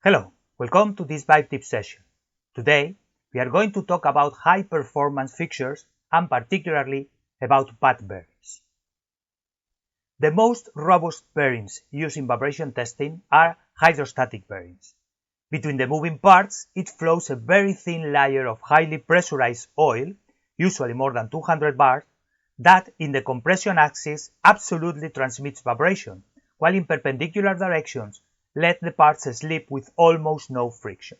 Hello, welcome to this Vib Tip session. Today, we are going to talk about high-performance fixtures and particularly about pad bearings. The most robust bearings used in vibration testing are hydrostatic bearings. Between the moving parts, it flows a very thin layer of highly pressurized oil, usually more than 200 bars, that in the compression axis absolutely transmits vibration, while in perpendicular directions let the parts slip with almost no friction.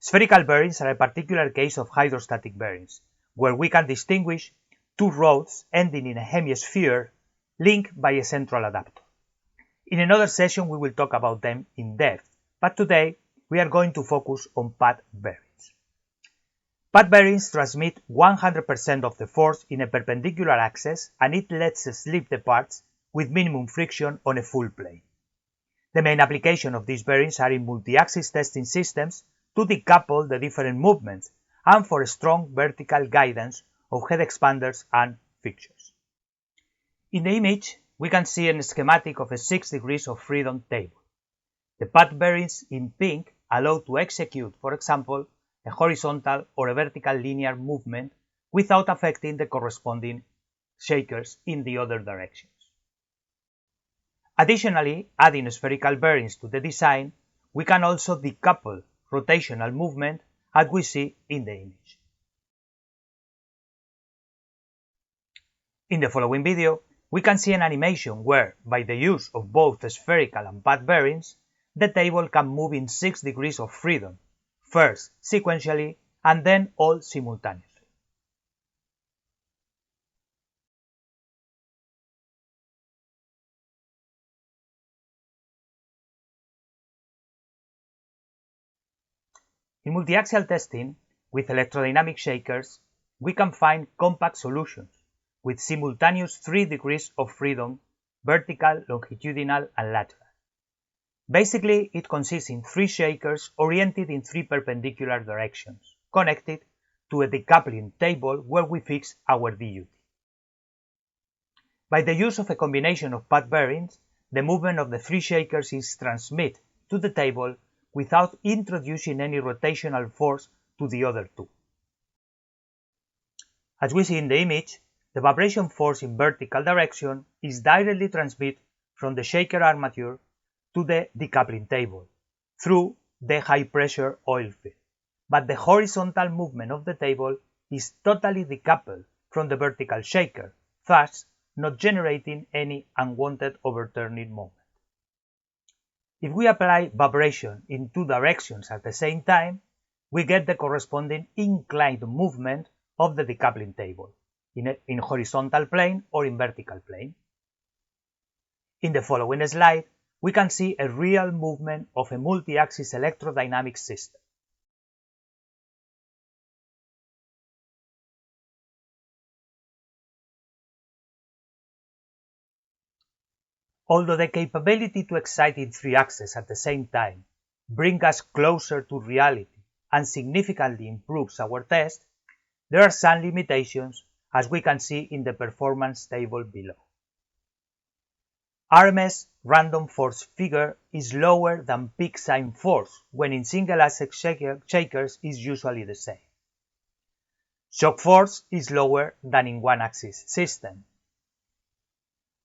Spherical bearings are a particular case of hydrostatic bearings, where we can distinguish two rods ending in a hemisphere linked by a central adapter. In another session we will talk about them in depth, but today we are going to focus on pad bearings. Pad bearings transmit 100% of the force in a perpendicular axis, and it lets slip the parts with minimum friction on a full plane. The main application of these bearings are in multi-axis testing systems to decouple the different movements and for strong vertical guidance of head expanders and fixtures. In the image, we can see a schematic of a 6 degrees of freedom table. The pad bearings in pink allow to execute, for example, a horizontal or a vertical linear movement without affecting the corresponding shakers in the other directions. Additionally, adding spherical bearings to the design, we can also decouple rotational movement as we see in the image. In the following video, we can see an animation where, by the use of both spherical and pad bearings, the table can move in 6 degrees of freedom, first sequentially and then all simultaneously. In multiaxial testing, with electrodynamic shakers, we can find compact solutions with simultaneous 3 degrees of freedom, vertical, longitudinal, and lateral. Basically, it consists in 3 shakers oriented in 3 perpendicular directions, connected to a decoupling table where we fix our DUT. By the use of a combination of pad bearings, the movement of the 3 shakers is transmitted to the table without introducing any rotational force to the other 2. As we see in the image, the vibration force in vertical direction is directly transmitted from the shaker armature to the decoupling table through the high-pressure oil field, but the horizontal movement of the table is totally decoupled from the vertical shaker, thus not generating any unwanted overturning moment. If we apply vibration in 2 directions at the same time, we get the corresponding inclined movement of the decoupling table, in horizontal plane or in vertical plane. In the following slide, we can see a real movement of a multi-axis electrodynamic system. Although the capability to excite in 3 axes at the same time brings us closer to reality and significantly improves our test, there are some limitations as we can see in the performance table below. RMS random force figure is lower than peak sign force when in single axis shakers is usually the same. Shock force is lower than in one axis system.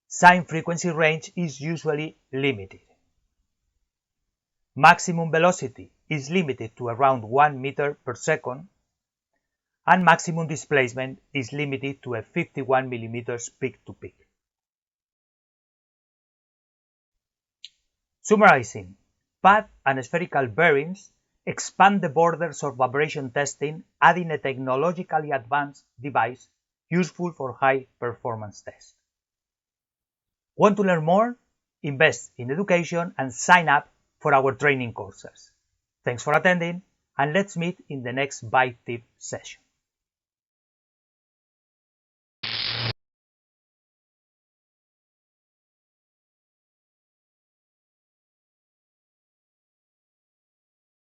Sign frequency range is usually limited. Maximum velocity is limited to around 1 meter per second, and maximum displacement is limited to a 51 millimeters peak to peak. Summarizing, pad and spherical bearings expand the borders of vibration testing, adding a technologically advanced device useful for high performance tests. Want to learn more? Invest in education and sign up for our training courses. Thanks for attending, and let's meet in the next Vib Tip session.